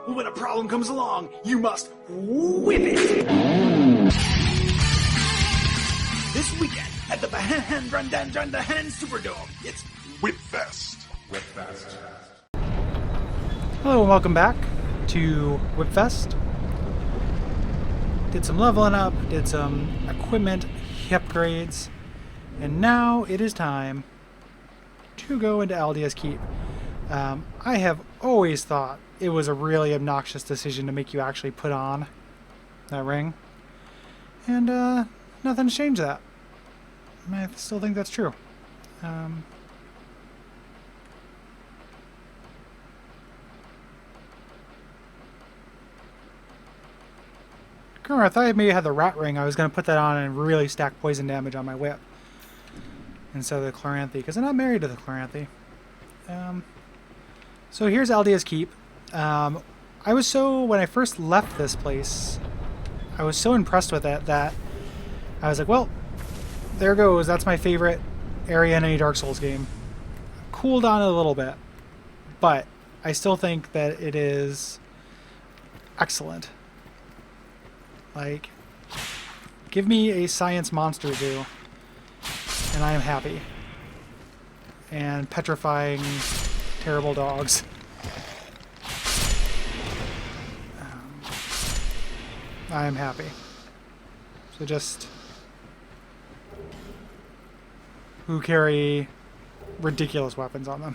When a problem comes along, you must whip it! This weekend at the Bahan Superdome, it's WHIPFEST. Hello and welcome back to WHIPFEST. Did some leveling up, did some equipment upgrades, and now it is time to go into Aldia's Keep. I have always thought it was a really obnoxious decision to make you actually put on that ring, and nothing's changed that. I still think that's true. I thought I maybe had the rat ring. I was going to put that on and really stack poison damage on my whip instead of the Chloranthy, because I'm not married to the Chloranthy. So here's Aldia's Keep. When I first left this place, I was so impressed with it that I was like, well, there goes. That's my favorite area in any Dark Souls game. Cooled on it a little bit, but I still think that it is excellent. Like, give me a science monster zoo, and I am happy. And petrifying terrible dogs. I am happy. So just who carry ridiculous weapons on them.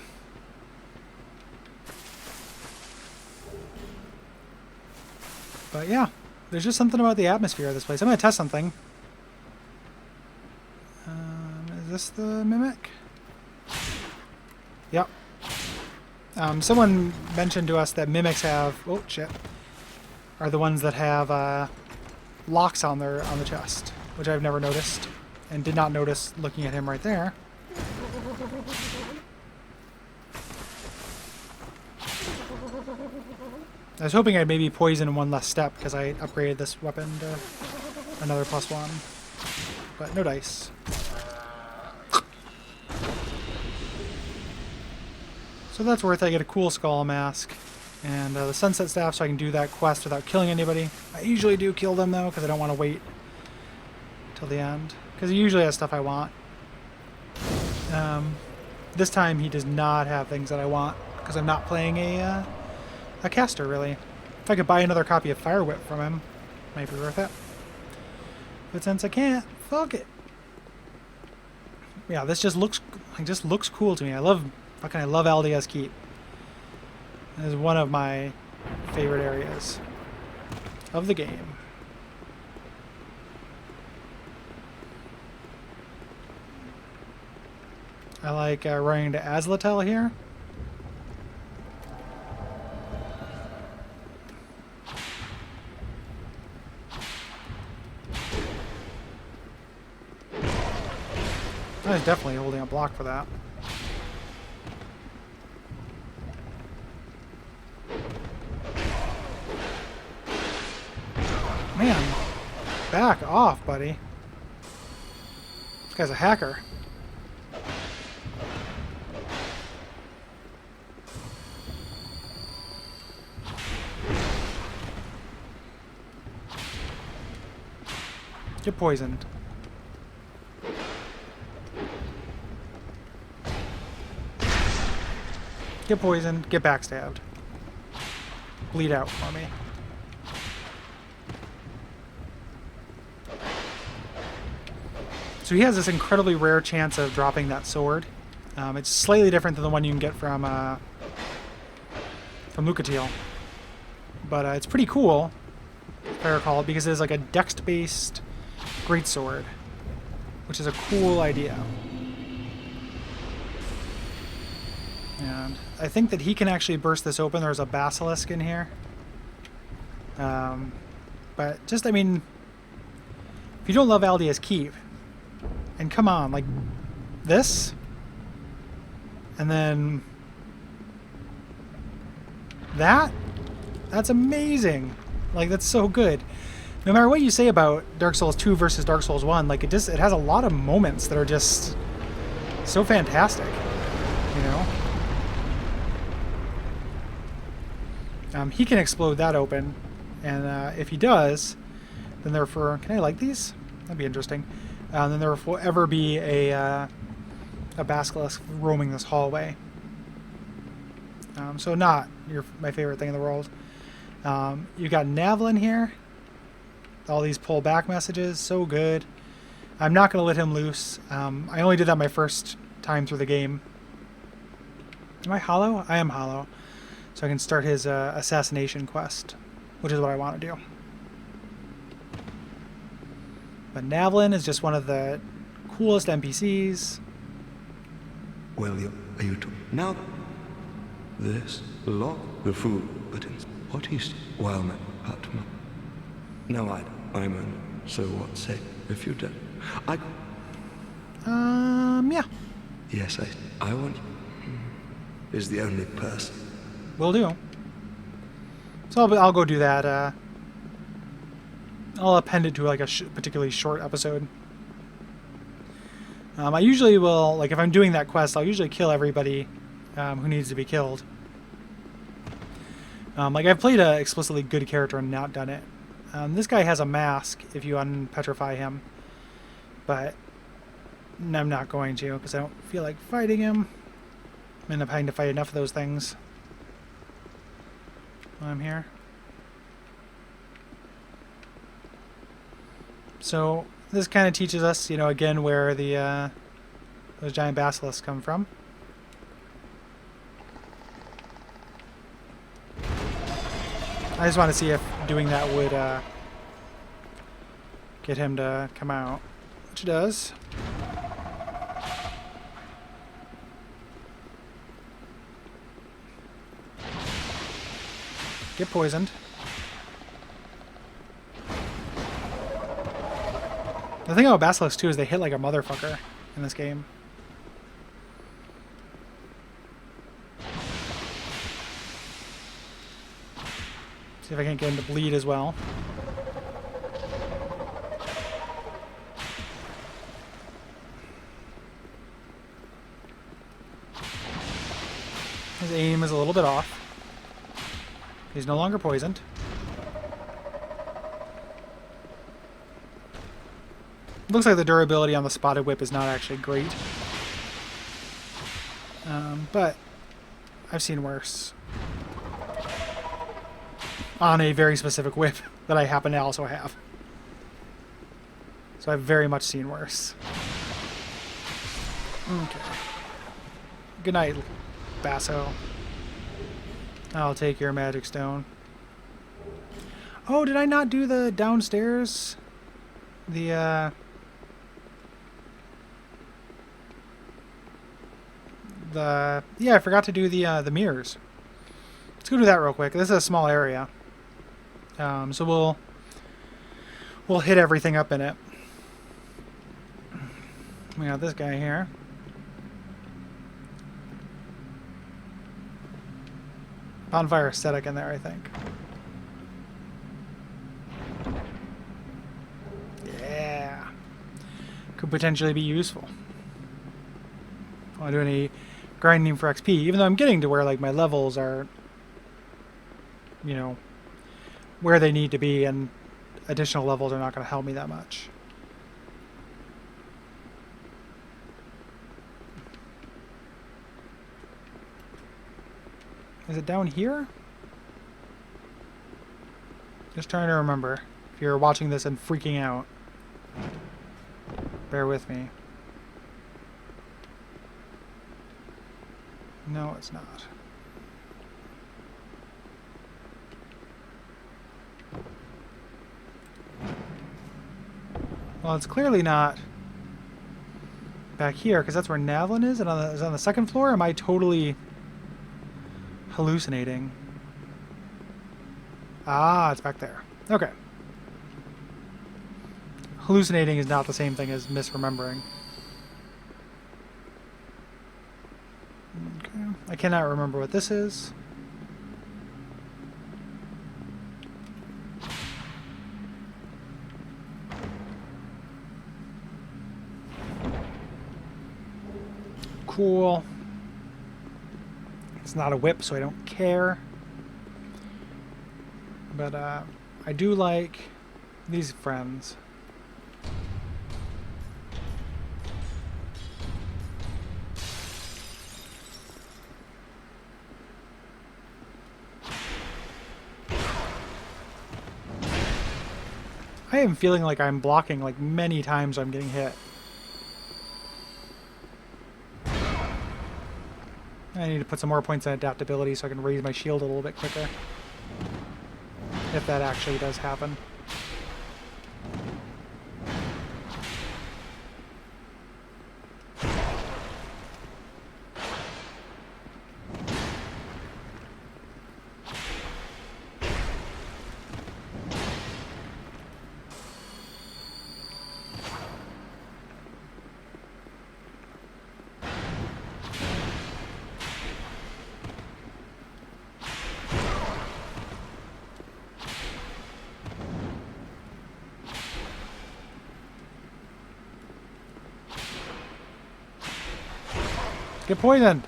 But yeah, there's just something about the atmosphere of this place. I'm going to test something. Is this the Mimic? Yep. Someone mentioned to us that Mimics have... Oh, shit. Are the ones that have locks on the chest, which I've never noticed, and did not notice looking at him right there. I was hoping I'd maybe poison in one less step because I upgraded this weapon to another +1, but no dice. So that's worth it. I get a cool skull mask and the sunset staff, so I can do that quest without killing anybody. I usually do kill them though because I don't want to wait till the end, because he usually has stuff I want. This time he does not have things that I want because I'm not playing a caster, really. If I could buy another copy of Fire Whip from him, might be worth it. But since I can't, fuck it. Yeah, this just looks cool to me. I love Aldia's Keep. It is one of my favorite areas of the game. I like running to Azlatel here. I was definitely holding a block for that. Man, back off, buddy. This guy's a hacker. Get poisoned. Get poisoned, get backstabbed. Bleed out for me. So he has this incredibly rare chance of dropping that sword. It's slightly different than the one you can get from Lucatiel. But it's pretty cool, if I recall, because it is like a dex-based greatsword, which is a cool idea. And I think that he can actually burst this open. There's a basilisk in here. But just, I mean, if you don't love Aldia's Keep, and come on, like this, and then that's amazing. Like, that's so good. No matter what you say about Dark Souls 2 versus Dark Souls 1, like, it has a lot of moments that are just so fantastic, you know? He can explode that open, and if he does, then therefore, can I like these? That'd be interesting. Then there will ever be a basilisk roaming this hallway. So not my favorite thing in the world. You've got Navlin here. All these pull back messages, so good. I'm not going to let him loose. I only did that my first time through the game. Am I hollow? I am hollow. So I can start his assassination quest, which is what I want to do. But Navlin is just one of the coolest NPCs. Well, are you now? This lock the food, but what is Wildman Patman? No, I'm a so what say if you don't. Yeah. Yes, I want is the only person. Will do. So I'll go do that. I'll append it to like a particularly short episode. I usually will, like if I'm doing that quest, I'll usually kill everybody who needs to be killed. Like I've played a explicitly good character and not done it. This guy has a mask if you unpetrify him, but I'm not going to because I don't feel like fighting him. I end up having to fight enough of those things while I'm here. So this kind of teaches us, you know, again where the those giant basilisks come from. I just want to see if doing that would get him to come out, which it does. Get poisoned. The thing about basilisks too is they hit like a motherfucker in this game. See if I can't get him to bleed as well. His aim is a little bit off. He's no longer poisoned. Looks like the durability on the spotted whip is not actually great. But I've seen worse. On a very specific whip that I happen to also have. So I've very much seen worse. Okay. Good night, Basso. I'll take your magic stone. Oh, did I not do the downstairs? Yeah, I forgot to do the mirrors. Let's go do that real quick. This is a small area. So we'll hit everything up in it. We got this guy here. Bonfire aesthetic in there, I think. Yeah. Could potentially be useful. I don't do any grinding for XP, even though I'm getting to where like my levels are, you know, where they need to be, and additional levels are not going to help me that much. Is it down here? Just trying to remember. If you're watching this and freaking out, bear with me. No, it's not. Well, it's clearly not back here, because that's where Navlin is, and is it on the second floor? Am I totally hallucinating? Ah, it's back there. Okay. Hallucinating is not the same thing as misremembering. Okay. I cannot remember what this is. Cool. It's not a whip, so I don't care. But I do like these friends. I am feeling like I'm blocking like many times I'm getting hit. I need to put some more points in adaptability so I can raise my shield a little bit quicker. If that actually does happen. Get poisoned!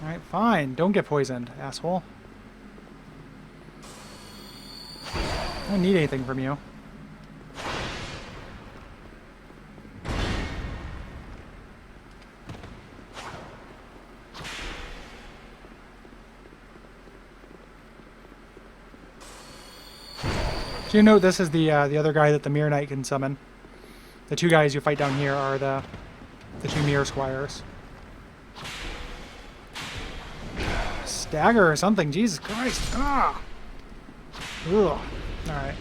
Alright, fine. Don't get poisoned, asshole. I don't need anything from you. So you note this is the other guy that the Mirror Knight can summon. The two guys you fight down here are the two Mirror Squires. Stagger or something, Jesus Christ. Ah! Ugh. Alright.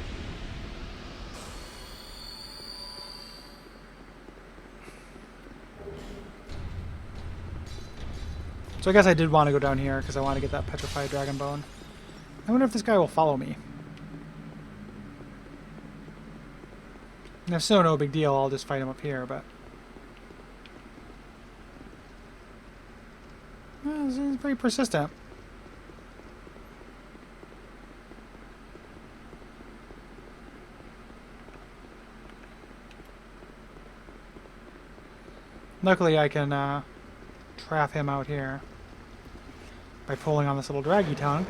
So I guess I did want to go down here because I want to get that Petrified Dragon Bone. I wonder if this guy will follow me. And if so, no big deal, I'll just fight him up here, but... Well, this is pretty persistent. Luckily, I can trap him out here by pulling on this little draggy tongue.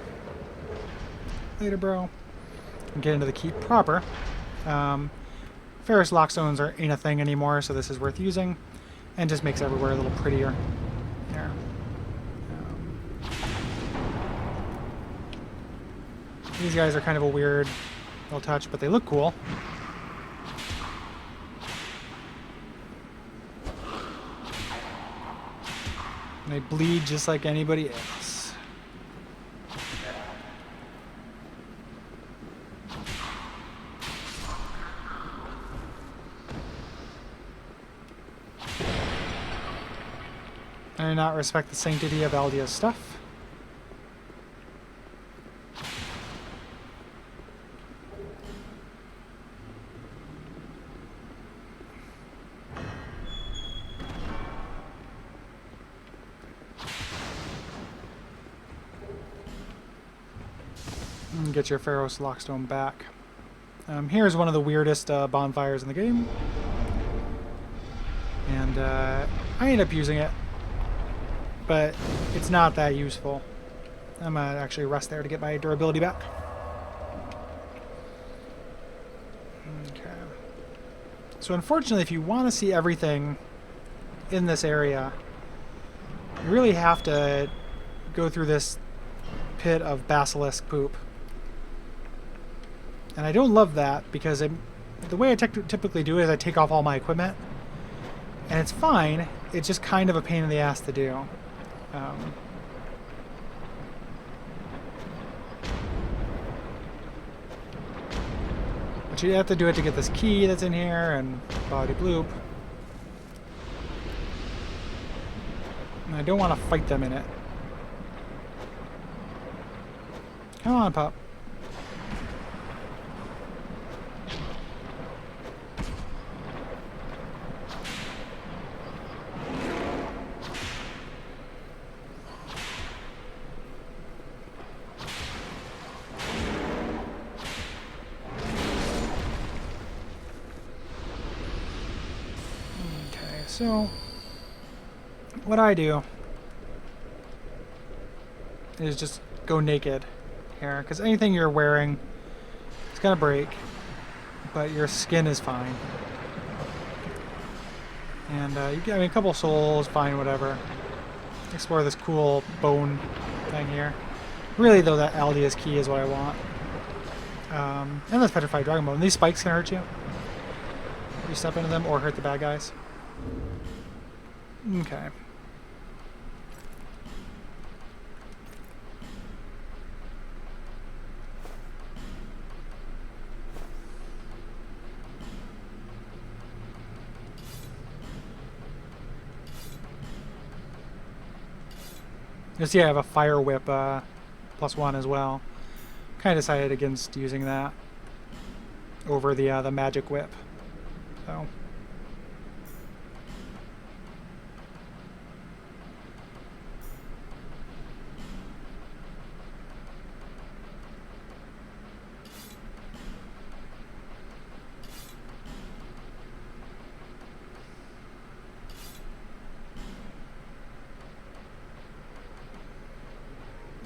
Later, bro. And get into the keep proper. Ferrous lockstones ain't a thing anymore, so this is worth using. And just makes everywhere a little prettier. There. These guys are kind of a weird little touch, but they look cool. And they bleed just like anybody else. I do not respect the sanctity of Aldia's stuff. And get your Ferrous Lockstone back. Here's one of the weirdest bonfires in the game. And I end up using it. But it's not that useful. I'm gonna actually rest there to get my durability back. Okay. So unfortunately, if you want to see everything in this area, you really have to go through this pit of basilisk poop. And I don't love that because the way I typically do it is I take off all my equipment. And it's fine, it's just kind of a pain in the ass to do. But you have to do it to get this key that's in here and body bloop. And I don't want to fight them in it. Come on, pup. So, what I do is just go naked here, because anything you're wearing is gonna break, but your skin is fine. And you get, I mean, a couple souls, fine, whatever. Explore this cool bone thing here. Really, though, that Aldia's key is what I want. And this petrified dragon bone. These spikes can hurt you if you step into them, or hurt the bad guys. Okay. You see I have a fire whip +1 as well. Kind of decided against using that over the magic whip. So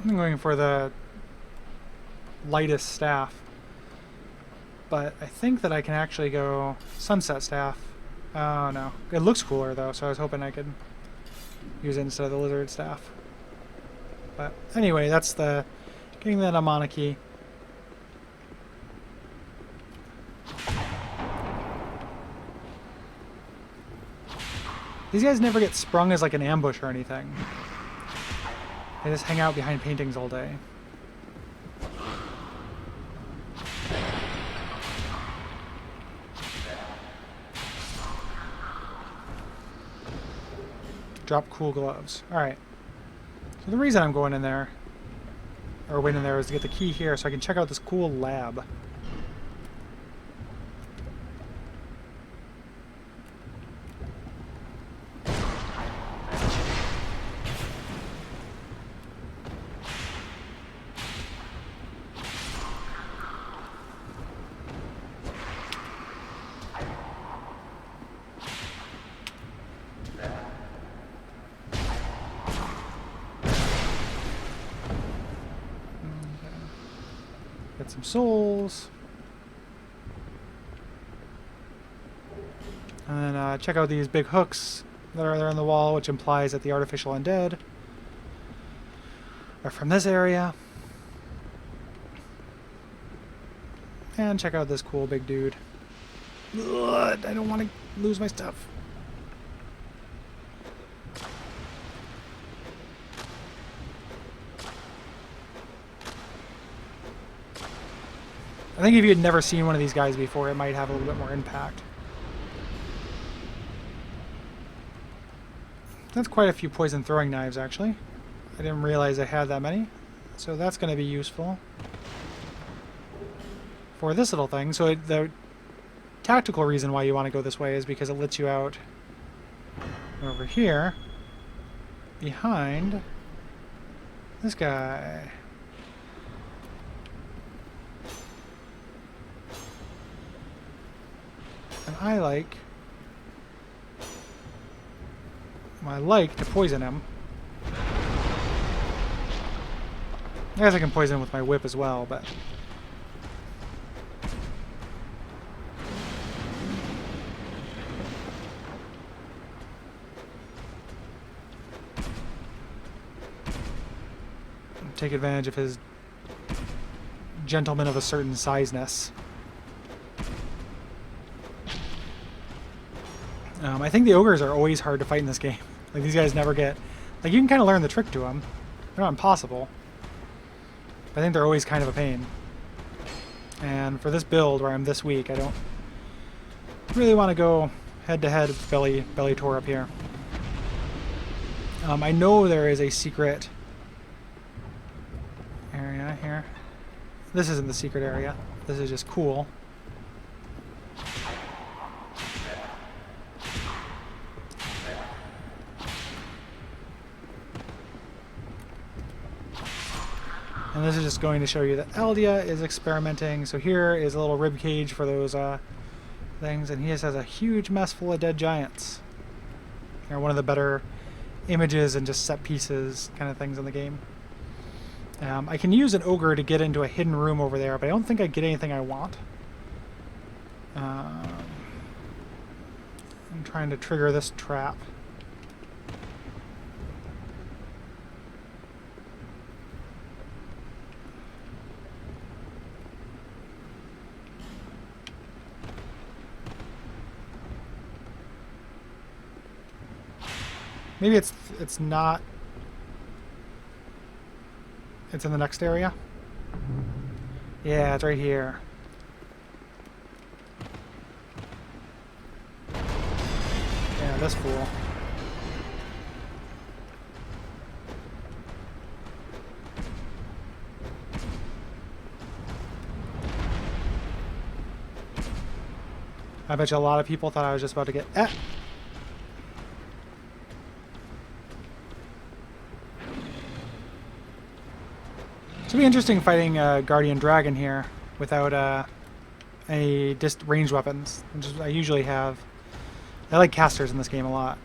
I'm going for the lightest staff, but I think that I can actually go sunset staff. Oh no, it looks cooler though, so I was hoping I could use it instead of the lizard staff. But anyway, that's the getting that Amana key. These guys never get sprung as like an ambush or anything. They just hang out behind paintings all day. Drop cool gloves. Alright. So the reason I'm going in there, or went in there, is to get the key here so I can check out this cool lab. Get some souls. And then check out these big hooks that are there on the wall, which implies that the artificial undead are from this area. And check out this cool big dude. Ugh, I don't want to lose my stuff. I think if you had never seen one of these guys before, it might have a little bit more impact. That's quite a few poison throwing knives, actually. I didn't realize I had that many. So that's going to be useful for this little thing. So the tactical reason why you want to go this way is because it lets you out over here behind this guy. And I like to poison him. I guess I can poison him with my whip as well, but take advantage of his gentleman of a certain sizeness. I think the ogres are always hard to fight in this game. Like, these guys never get... Like, you can kind of learn the trick to them. They're not impossible. But I think they're always kind of a pain. And for this build, where I'm this weak, I don't really want to go head-to-head with Belly-Tor up here. I know there is a secret area here. This isn't the secret area. This is just cool. And this is just going to show you that Aldia is experimenting. So here is a little rib cage for those things, and he just has a huge mess full of dead giants. They're one of the better images and just set pieces kind of things in the game. I can use an ogre to get into a hidden room over there, but I don't think I get anything I want. I'm trying to trigger this trap. Maybe it's not. It's in the next area? Yeah, it's right here. Yeah, this fool. I bet you a lot of people thought I was just about to get... It'll be interesting fighting Guardian Dragon here without any ranged weapons. I usually have. I like casters in this game a lot.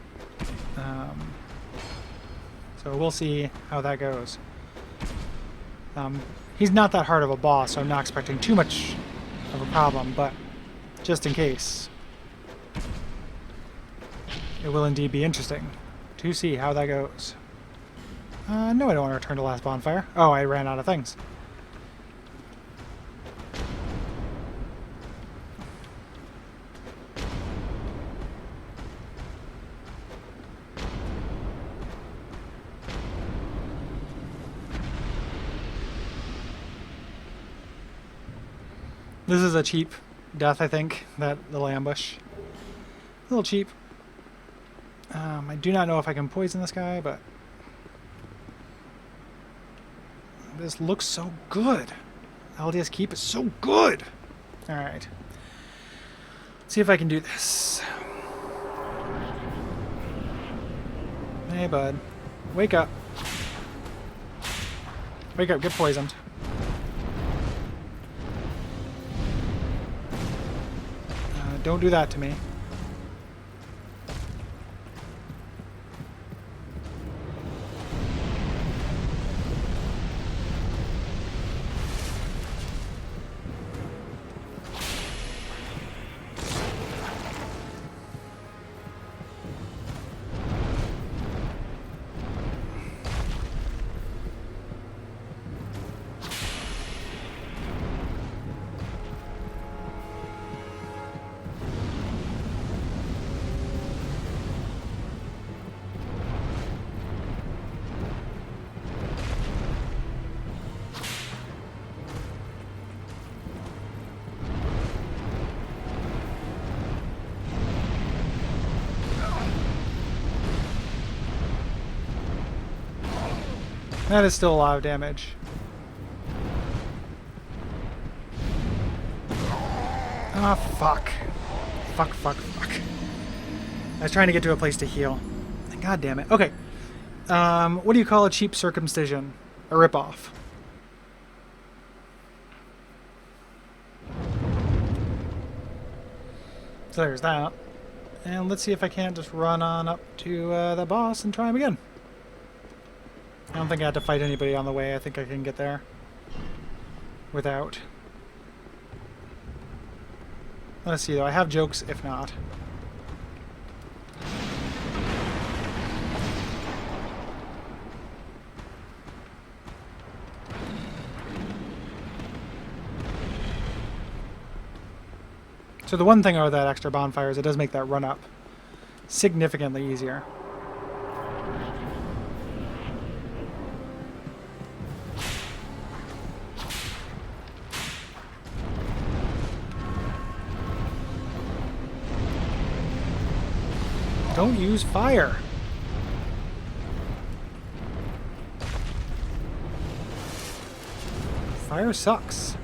So we'll see how that goes. He's not that hard of a boss, so I'm not expecting too much of a problem, but just in case. It will indeed be interesting to see how that goes. No, I don't want to return to last bonfire. Oh, I ran out of things. This is a cheap death, I think, that little ambush. A little cheap. I do not know if I can poison this guy, but... This looks so good. LDS Keep is so good. Alright. Let's see if I can do this. Hey, bud. Wake up. Wake up, get poisoned. Don't do that to me. That is still a lot of damage. Ah, oh, fuck. Fuck, fuck, fuck. I was trying to get to a place to heal. God damn it. Okay. What do you call a cheap circumcision? A ripoff. So there's that. And let's see if I can't just run on up to the boss and try him again. I don't think I have to fight anybody on the way. I think I can get there without. Let's see, though. I have jokes, if not. So the one thing about that extra bonfire is it does make that run up significantly easier. Don't use fire. Fire sucks.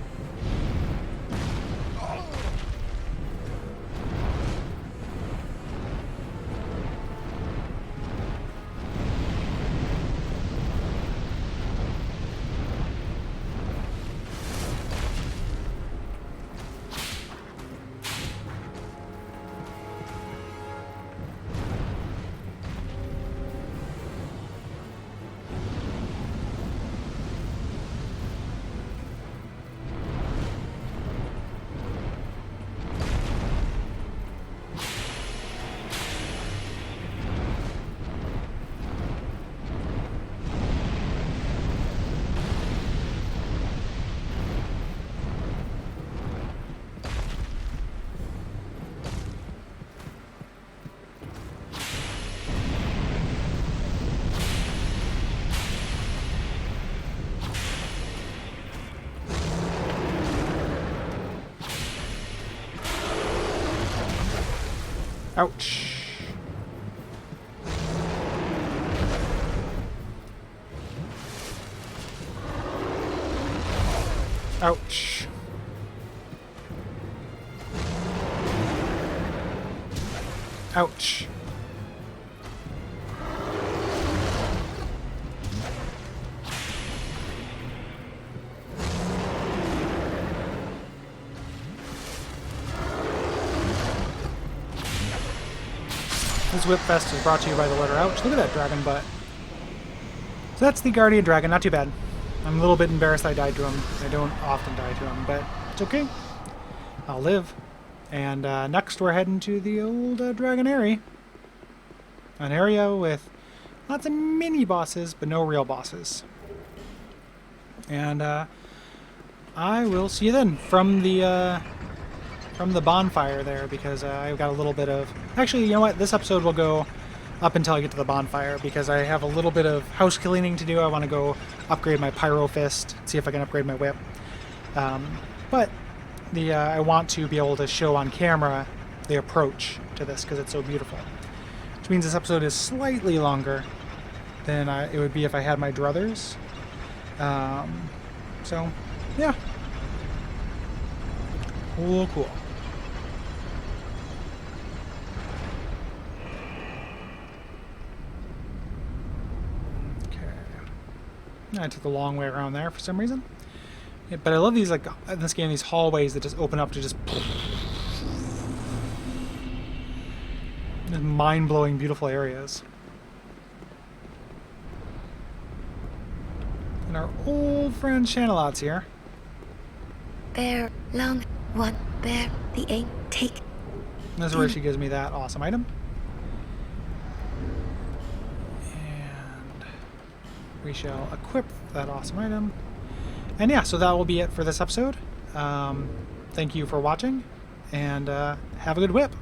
Ouch. Ouch. Ouch. This WHIPFEST is brought to you by the letter Ouch. Look at that dragon butt. So that's the Guardian Dragon. Not too bad. I'm a little bit embarrassed I died to him. I don't often die to him, but it's okay. I'll live. And next we're heading to the old Dragonary. An area with lots of mini-bosses, but no real bosses. And I will see you then from the bonfire there, because I've got a little bit of... Actually, you know what? This episode will go up until I get to the bonfire, because I have a little bit of house cleaning to do. I want to go upgrade my Pyro Fist, see if I can upgrade my whip. But I want to be able to show on camera the approach to this, because it's so beautiful. Which means this episode is slightly longer than it would be if I had my druthers. So, yeah. Cool, cool. I took the long way around there for some reason. Yeah, but I love these, like, in this game, these hallways that just open up to just mind-blowing, beautiful areas. And our old friend Chanelot's here. Bear, long, one, bear, the aim, take. And this is where she gives me that awesome item. We shall equip that awesome item. And yeah, so that will be it for this episode. Thank you for watching, and have a good whip.